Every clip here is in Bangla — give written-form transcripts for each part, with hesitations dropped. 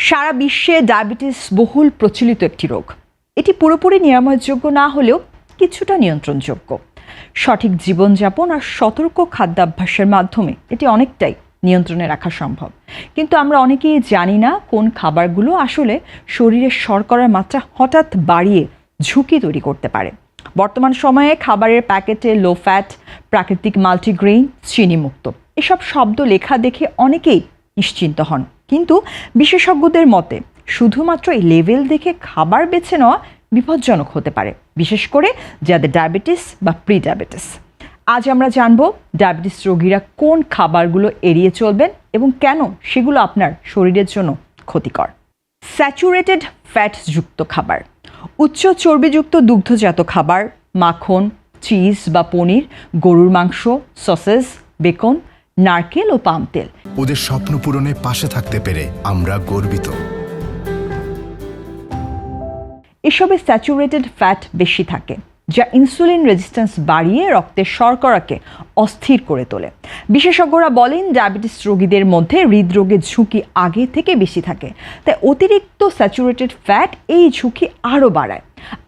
সারা বিশ্বে ডায়াবেটিস বহুল প্রচলিত একটি রোগ। এটি পুরোপুরি নিরাময়যোগ্য না হলেও কিছুটা নিয়ন্ত্রণযোগ্য। সঠিক জীবনযাপন আর সতর্ক খাদ্যাভ্যাসের মাধ্যমে এটি অনেকটাই নিয়ন্ত্রণে রাখা সম্ভব। কিন্তু আমরা অনেকেই জানি না কোন খাবারগুলো আসলে শরীরের শর্করার মাত্রা হঠাৎ বাড়িয়ে ঝুঁকি তৈরি করতে পারে। বর্তমান সময়ে খাবারের প্যাকেটে লো ফ্যাট, প্রাকৃতিক মাল্টিগ্রেইন, চিনিমুক্ত এসব শব্দ লেখা দেখে অনেকেই নিশ্চিন্ত হন। কিন্তু বিশেষজ্ঞদের মতে শুধুমাত্র এই লেভেল দেখে খাবার বেছে নেওয়া বিপজ্জনক হতে পারে, বিশেষ করে যাদের ডায়াবেটিস বা প্রি ডায়াবেটিস। আজ আমরা জানব ডায়াবেটিস রোগীরা কোন খাবারগুলো এড়িয়ে চলবেন এবং কেন সেগুলো আপনার শরীরের জন্য ক্ষতিকর। স্যাচুরেটেড ফ্যাটযুক্ত খাবার, উচ্চ চর্বিযুক্ত দুগ্ধজাত খাবার, মাখন, চিজ বা পনির, গরুর মাংস, সসেস, বেকন, নারকেল ও পাম তেল। ওদের স্বপ্ন পূরণে পাশে থাকতে পেরে আমরা গর্বিত। এসবে স্যাচুরেটেড ফ্যাট বেশি থাকে, যা ইনসুলিন রেজিস্ট্যান্স বাড়িয়ে রক্তের শর্করাকে অস্থির করে তোলে। বিশেষজ্ঞরা বলেন ডায়াবেটিস রোগীদের মধ্যে হৃদরোগের ঝুঁকি আগে থেকে বেশি থাকে, তাই অতিরিক্ত স্যাচুরেটেড ফ্যাট এই ঝুঁকি আরও বাড়ায়।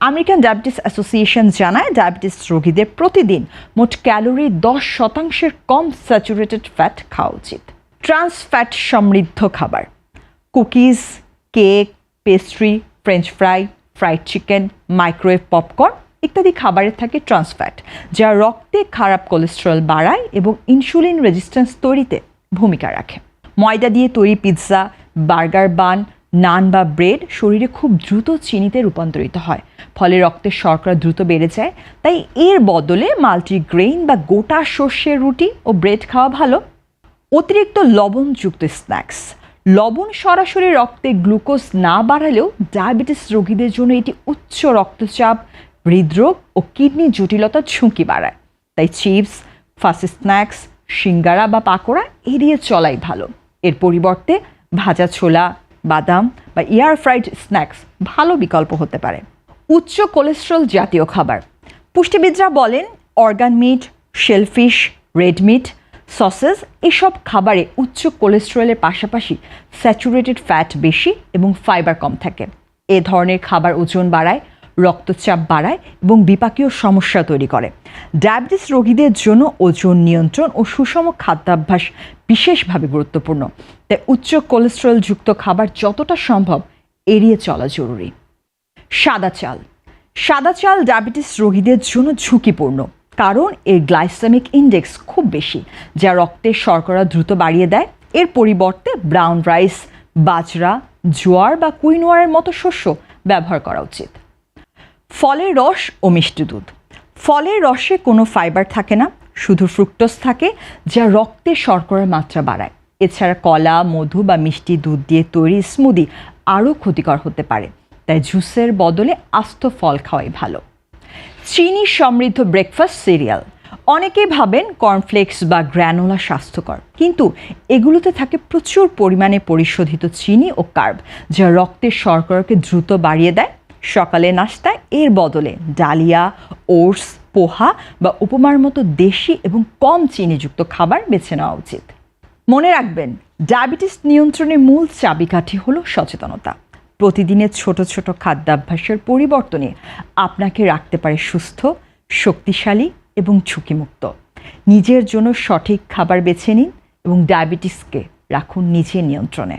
আমেরিকান ডায়াবেটিস অ্যাসোসিয়েশন জানায় ডায়াবেটিস রোগীদের প্রতিদিন মোট ক্যালোরি 10% কম স্যাচুরেটেড ফ্যাট খাওয়া উচিত। ট্রান্স ফ্যাট সমৃদ্ধ খাবার, cookies, cake, pastry, French fry, fried chicken, microwave popcorn ইত্যাদি খাবারে থাকে ট্রান্স ফ্যাট, যা রক্তে খারাপ কোলেস্টেরল বাড়ায় এবং ইনসুলিন রেজিস্ট্যান্স তৈরিতে ভূমিকা রাখে। ময়দা দিয়ে তৈরি পিৎজা, বার্গার বান, নান বা ব্রেড শরীরে খুব দ্রুত চিনিতে রূপান্তরিত হয়, ফলে রক্তের শর্করা দ্রুত বেড়ে যায়। তাই এর বদলে মাল্টিগ্রেইন বা গোটা শস্যের রুটি ও ব্রেড খাওয়া ভালো। অতিরিক্ত লবণযুক্ত স্ন্যাক্স, লবণ সরাসরি রক্তে গ্লুকোজ না বাড়ালেও ডায়াবেটিস রোগীদের জন্য এটি উচ্চ রক্তচাপ, হৃদরোগ ও কিডনি জটিলতার ঝুঁকি বাড়ায়। তাই চিপস, ফাস্ট স্ন্যাক্স, সিঙ্গারা বা পাকোড়া এড়িয়ে চলাই ভালো। এর পরিবর্তে ভাজা ছোলা, বাদাম বা এয়ার ফ্রাইড স্ন্যাক্স ভালো বিকল্প হতে পারে। উচ্চ কোলেস্টেরল জাতীয় খাবার, পুষ্টিবিদরা বলেন organ meat, shellfish, red meat, sausages এসব খাবারে উচ্চ কোলেস্টেরলের পাশাপাশি স্যাচুরেটেড ফ্যাট বেশি এবং ফাইবার কম থাকে। এ ধরনের খাবার ওজন বাড়ায়, রক্তচাপ বাড়ায় এবং বিপাকীয় সমস্যা তৈরি করে। ডায়াবেটিস রোগীদের জন্য ওজন নিয়ন্ত্রণ ও সুষম খাদ্যাভ্যাস বিশেষভাবে গুরুত্বপূর্ণ। তাই উচ্চ কোলেস্টেরলযুক্ত খাবার যতটা সম্ভব এড়িয়ে চলা জরুরি। সাদা চাল, সাদা চাল ডায়াবেটিস রোগীদের জন্য ঝুঁকিপূর্ণ, কারণ এর গ্লাইসেমিক ইন্ডেক্স খুব বেশি, যা রক্তের শর্করা দ্রুত বাড়িয়ে দেয়। এর পরিবর্তে ব্রাউন রাইস, বাজরা, জোয়ার বা কুইনোয়ার মতো শস্য ব্যবহার করা উচিত। ফলের রস ও মিষ্টি দুধ, ফলের রসে কোনো ফাইবার থাকে না, শুধু ফ্রুক্টোজ থাকে, যা রক্তে শর্করার মাত্রা বাড়ায়। এছাড়া কলা, মধু বা মিষ্টি দুধ দিয়ে তৈরি স্মুদি আরও ক্ষতিকর হতে পারে, তাই জুসের বদলে আস্ত ফল খাওয়াই ভালো। চিনি সমৃদ্ধ ব্রেকফাস্ট সিরিয়াল, অনেকেই ভাবেন কর্নফ্লেক্স বা গ্র্যানোলা স্বাস্থ্যকর, কিন্তু এগুলোতে থাকে প্রচুর পরিমাণে পরিশোধিত চিনি ও কার্ব, যা রক্তের শর্করাকে দ্রুত বাড়িয়ে দেয়। সকালে নাস্তায় এর বদলে ডালিয়া, ওটস, পোহা বা উপমার মতো দেশি এবং কম চিনিযুক্ত খাবার বেছে নেওয়া উচিত। মনে রাখবেন, ডায়াবেটিস নিয়ন্ত্রণের মূল চাবিকাঠি হলো সচেতনতা। প্রতিদিনের ছোট ছোট খাদ্যাভ্যাসের পরিবর্তনে আপনাকে রাখতে পারে সুস্থ, শক্তিশালী এবং ঝুঁকিমুক্ত। নিজের জন্য সঠিক খাবার বেছে নিন এবং ডায়াবেটিসকে রাখুন নিজের নিয়ন্ত্রণে।